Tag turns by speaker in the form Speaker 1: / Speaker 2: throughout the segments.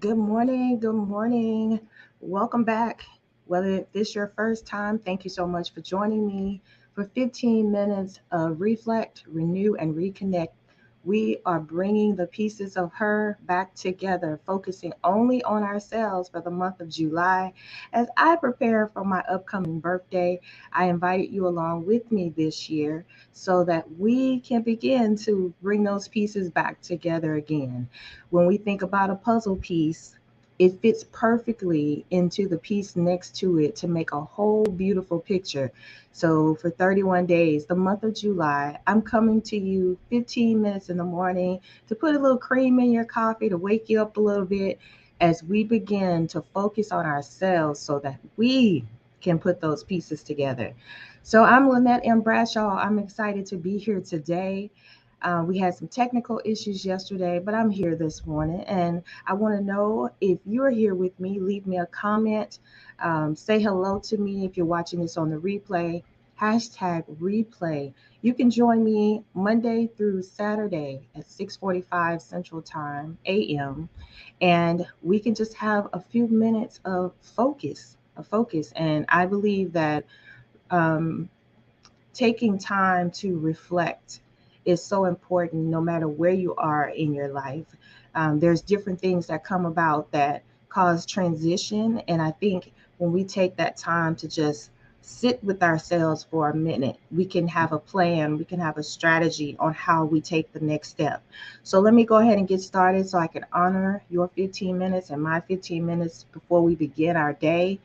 Speaker 1: Good morning. Good morning. Welcome back. Whether this is your first time, thank you so much for joining me for 15 minutes of Reflect, Renew, and Reconnect. We are bringing the pieces of her back together, focusing only on ourselves for the month of July. As I prepare for my upcoming birthday, I invite you along with me this year so that we can begin to bring those pieces back together again. When we think about a puzzle piece, it fits perfectly into the piece next to it to make a whole beautiful picture. So, for 31 days, the month of July, I'm coming to you 15 minutes in the morning to put a little cream in your coffee to wake you up a little bit as we begin to focus on ourselves so that we can put those pieces together. So, I'm Lynette M. Bradshaw. I'm excited to be here today. We had some technical issues yesterday, but I'm here this morning and I want to know if you're here with me. Leave me a comment. Say hello to me if you're watching this on the replay. Hashtag replay. You can join me Monday through Saturday at 6:45 Central Time AM, and we can just have a few minutes of focus. And I believe that um, taking time to reflect is so important no matter where you are in your life. There's different things that come about that cause transition. And I think when we take that time to just sit with ourselves for a minute, we can have a plan, we can have a strategy on how we take the next step. So let me go ahead and get started so I can honor your 15 minutes and my 15 minutes before we begin our day.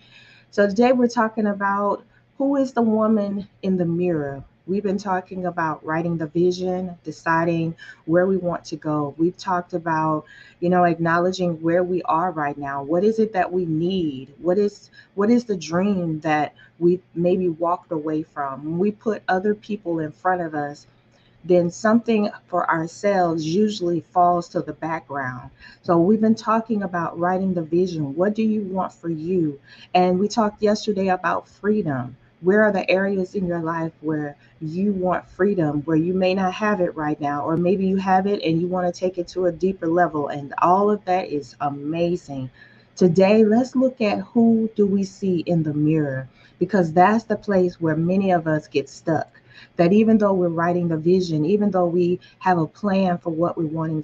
Speaker 1: So today we're talking about who is the woman in the mirror. We've been talking about writing the vision, deciding where we want to go. We've talked about, acknowledging where we are right now. What is it that we need? What is the dream that we maybe walked away from? When we put other people in front of us, then something for ourselves usually falls to the background. So we've been talking about writing the vision. What do you want for you? And we talked yesterday about freedom. Where are the areas in your life where you want freedom, where you may not have it right now, or maybe you have it and you want to take it to a deeper level? And all of that is amazing. Today, let's look at who do we see in the mirror, because that's the place where many of us get stuck. That even though we're writing the vision, even though we have a plan for what we want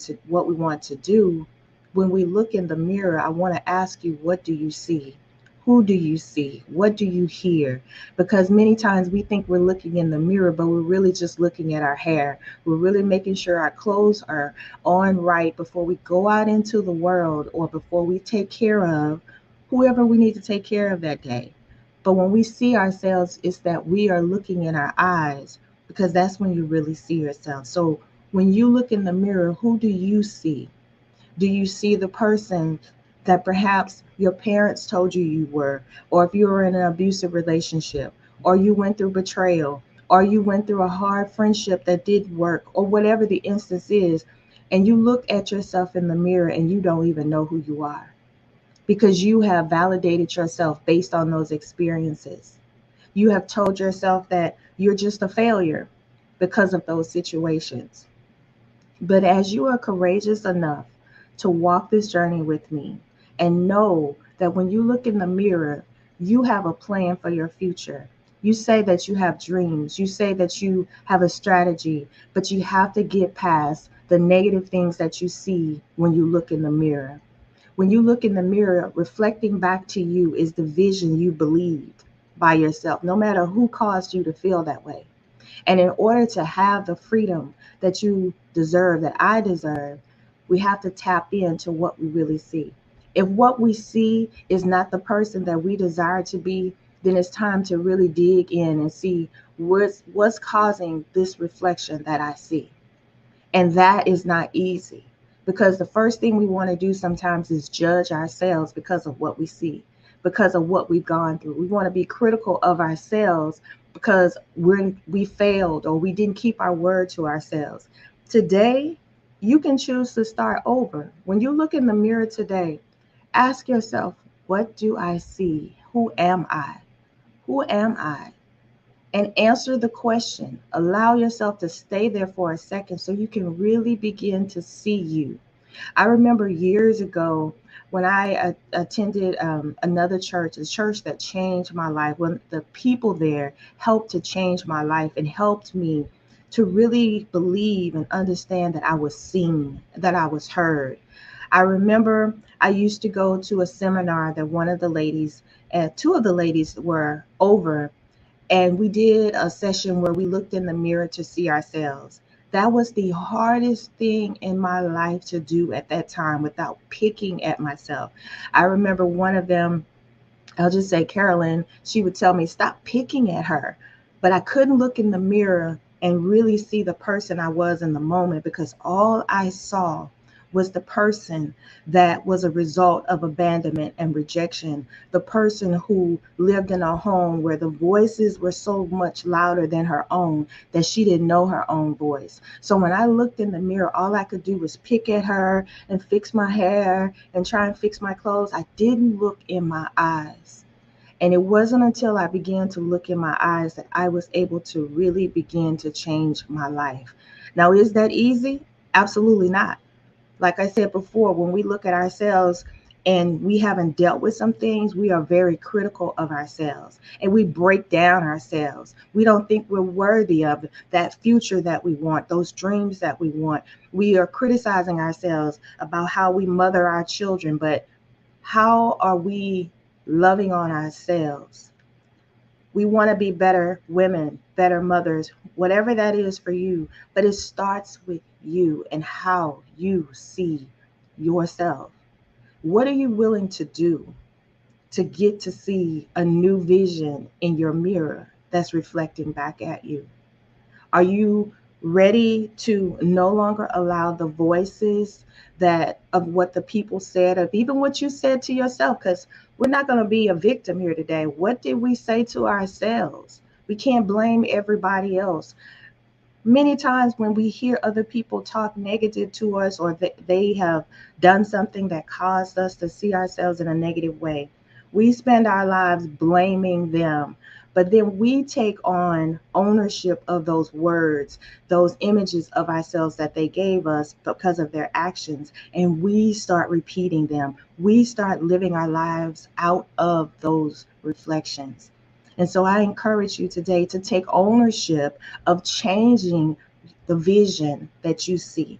Speaker 1: to do, when we look in the mirror, I want to ask you, what do you see? Who do you see? What do you hear? Because many times we think we're looking in the mirror, but we're really just looking at our hair. We're really making sure our clothes are on right before we go out into the world or before we take care of whoever we need to take care of that day. But when we see ourselves, it's that we are looking in our eyes, because that's when you really see yourself. So when you look in the mirror, who do you see? Do you see the person that perhaps your parents told you you were, or if you were in an abusive relationship, or you went through betrayal, or you went through a hard friendship that didn't work, or whatever the instance is, and you look at yourself in the mirror and you don't even know who you are because you have validated yourself based on those experiences. You have told yourself that you're just a failure because of those situations. But as you are courageous enough to walk this journey with me and know that when you look in the mirror, you have a plan for your future. You say that you have dreams. You say that you have a strategy, but you have to get past the negative things that you see when you look in the mirror. When you look in the mirror, reflecting back to you is the vision you believed by yourself, no matter who caused you to feel that way. And in order to have the freedom that you deserve, that I deserve, we have to tap into what we really see. If what we see is not the person that we desire to be, then it's time to really dig in and see what's causing this reflection that I see. And that is not easy, because the first thing we want to do sometimes is judge ourselves because of what we see, because of what we've gone through. We want to be critical of ourselves because we failed or we didn't keep our word to ourselves. Today, you can choose to start over. When you look in the mirror today, ask yourself, what do I see? Who am I? Who am I? And answer the question. Allow yourself to stay there for a second so you can really begin to see you. I remember years ago when I attended another church, a church that changed my life, when the people there helped to change my life and helped me to really believe and understand that I was seen, that I was heard. I remember I used to go to a seminar that one of the ladies, two of the ladies were over, and we did a session where we looked in the mirror to see ourselves. That was the hardest thing in my life to do at that time without picking at myself. I remember one of them, I'll just say Carolyn, she would tell me, stop picking at her. But I couldn't look in the mirror and really see the person I was in the moment because all I saw was the person that was a result of abandonment and rejection, the person who lived in a home where the voices were so much louder than her own that she didn't know her own voice. So when I looked in the mirror, all I could do was pick at her and fix my hair and try and fix my clothes. I didn't look in my eyes. And it wasn't until I began to look in my eyes that I was able to really begin to change my life. Now, is that easy? Absolutely not. Like I said before, when we look at ourselves and we haven't dealt with some things, we are very critical of ourselves and we break down ourselves. We don't think we're worthy of that future that we want, those dreams that we want. We are criticizing ourselves about how we mother our children, but how are we loving on ourselves? We want to be better women, better mothers, whatever that is for you. But it starts with you and how you see yourself. What are you willing to do to get to see a new vision in your mirror that's reflecting back at you? Are you ready to no longer allow the voices that of what the people said, of even what you said to yourself? Because we're not going to be a victim here today. What did we say to ourselves? We can't blame everybody else. Many times when we hear other people talk negative to us or they have done something that caused us to see ourselves in a negative way, we spend our lives blaming them. But then we take on ownership of those words, those images of ourselves that they gave us because of their actions, and we start repeating them. We start living our lives out of those reflections. And so I encourage you today to take ownership of changing the vision that you see.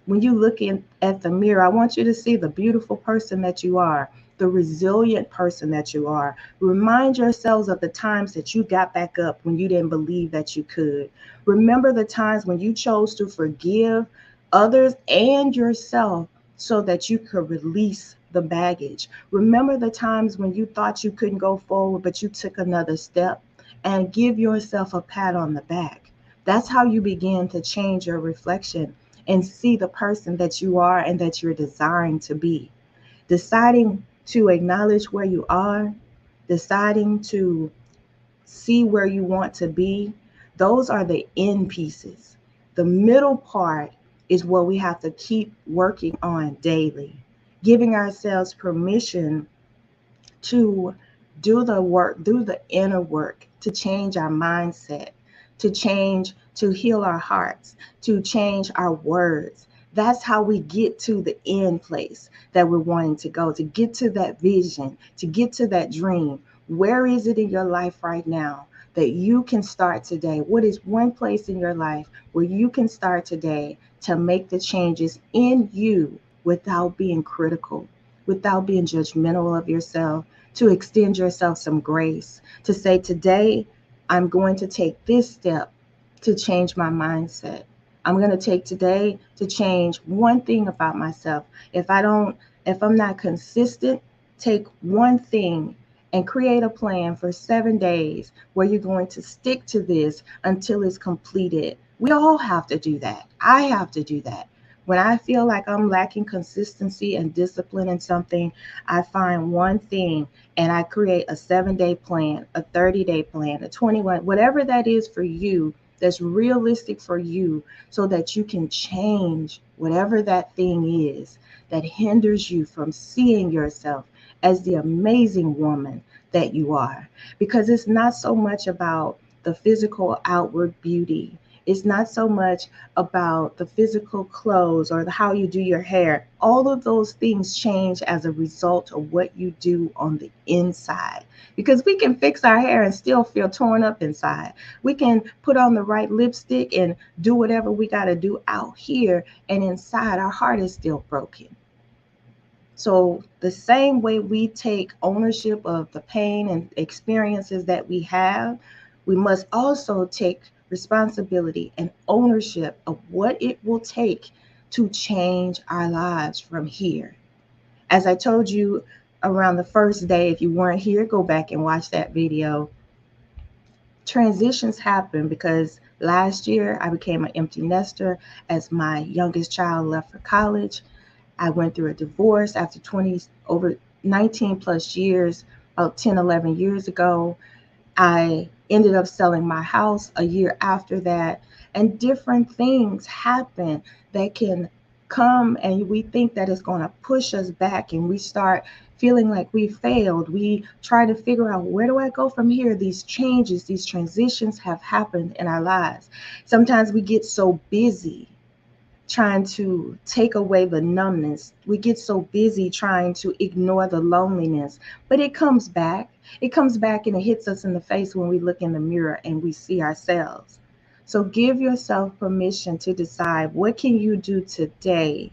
Speaker 1: When you look in at the mirror, I want you to see the beautiful person that you are, the resilient person that you are. Remind yourselves of the times that you got back up when you didn't believe that you could. Remember the times when you chose to forgive others and yourself so that you could release the baggage. Remember the times when you thought you couldn't go forward, but you took another step, and give yourself a pat on the back. That's how you begin to change your reflection and see the person that you are and that you're desiring to be. Deciding to acknowledge where you are, deciding to see where you want to be, those are the end pieces. The middle part is what we have to keep working on daily, giving ourselves permission to do the work, do the inner work, to change our mindset, to change, to heal our hearts, to change our words. That's how we get to the end place that we're wanting to go, to get to that vision, to get to that dream. Where is it in your life right now that you can start today? What is one place in your life where you can start today to make the changes in you without being critical, without being judgmental of yourself, to extend yourself some grace, to say, today, I'm going to take this step to change my mindset. I'm going to take today to change one thing about myself. If I'm not consistent, take one thing and create a plan for 7 days where you're going to stick to this until it's completed. We all have to do that. I have to do that. When I feel like I'm lacking consistency and discipline in something, I find one thing and I create a 7 day plan, a 30-day plan, a 21, whatever that is for you, that's realistic for you, so that you can change whatever that thing is that hinders you from seeing yourself as the amazing woman that you are. Because it's not so much about the physical outward beauty. It's not so much about the physical clothes or how you do your hair. All of those things change as a result of what you do on the inside. Because we can fix our hair and still feel torn up inside. We can put on the right lipstick and do whatever we got to do out here, and inside our heart is still broken. So, the same way we take ownership of the pain and experiences that we have, we must also take responsibility and ownership of what it will take to change our lives from here. As I told you around the first day, if you weren't here, go back and watch that video. Transitions happen because last year I became an empty nester as my youngest child left for college. I went through a divorce after 20 over 19 plus years, about 10, 11 years ago. I ended up selling my house a year after that, and different things happen that can come, and we think that it's going to push us back, and we start feeling like we failed. We try to figure out, where do I go from here? These changes, these transitions have happened in our lives. Sometimes we get so busy trying to take away the numbness. We get so busy trying to ignore the loneliness, but it comes back. It comes back and it hits us in the face when we look in the mirror and we see ourselves. So give yourself permission to decide, what can you do today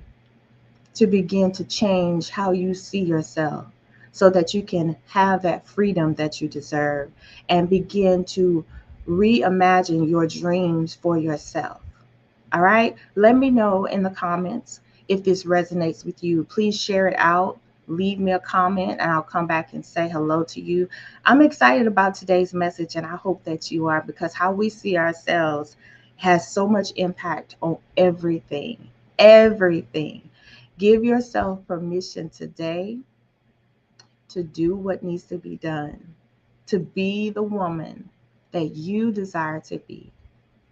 Speaker 1: to begin to change how you see yourself, so that you can have that freedom that you deserve and begin to reimagine your dreams for yourself. All right. Let me know in the comments if this resonates with you. Please share it out. Leave me a comment and I'll come back and say hello to you. I'm excited about today's message, and I hope that you are, because how we see ourselves has so much impact on everything. Everything. Give yourself permission today to do what needs to be done, to be the woman that you desire to be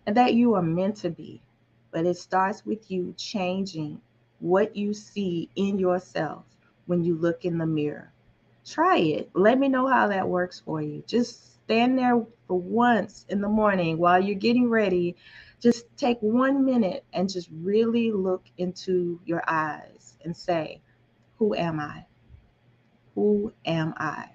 Speaker 1: and that you are meant to be. But it starts with you changing what you see in yourself when you look in the mirror. Try it. Let me know how that works for you. Just stand there for once in the morning while you're getting ready. Just take 1 minute and just really look into your eyes and say, who am I? Who am I?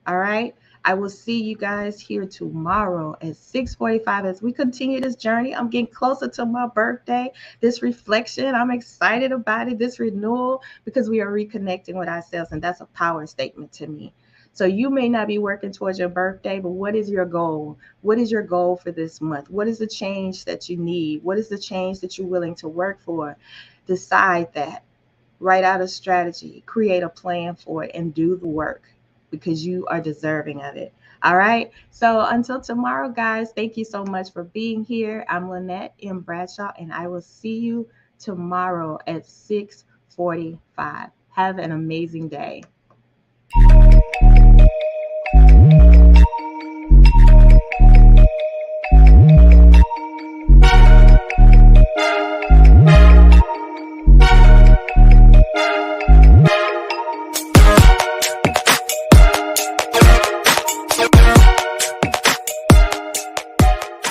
Speaker 1: All right. I will see you guys here tomorrow at 6:45 as we continue this journey. I'm getting closer to my birthday. This reflection, I'm excited about it. This renewal, because we are reconnecting with ourselves, and that's a power statement to me. So you may not be working towards your birthday, but what is your goal? What is your goal for this month? What is the change that you need? What is the change that you're willing to work for? Decide that. Write out a strategy, create a plan for it, and do the work, because you are deserving of it. All right. So until tomorrow, guys, thank you so much for being here. I'm Lynette M. Bradshaw, and I will see you tomorrow at 6:45. Have an amazing day.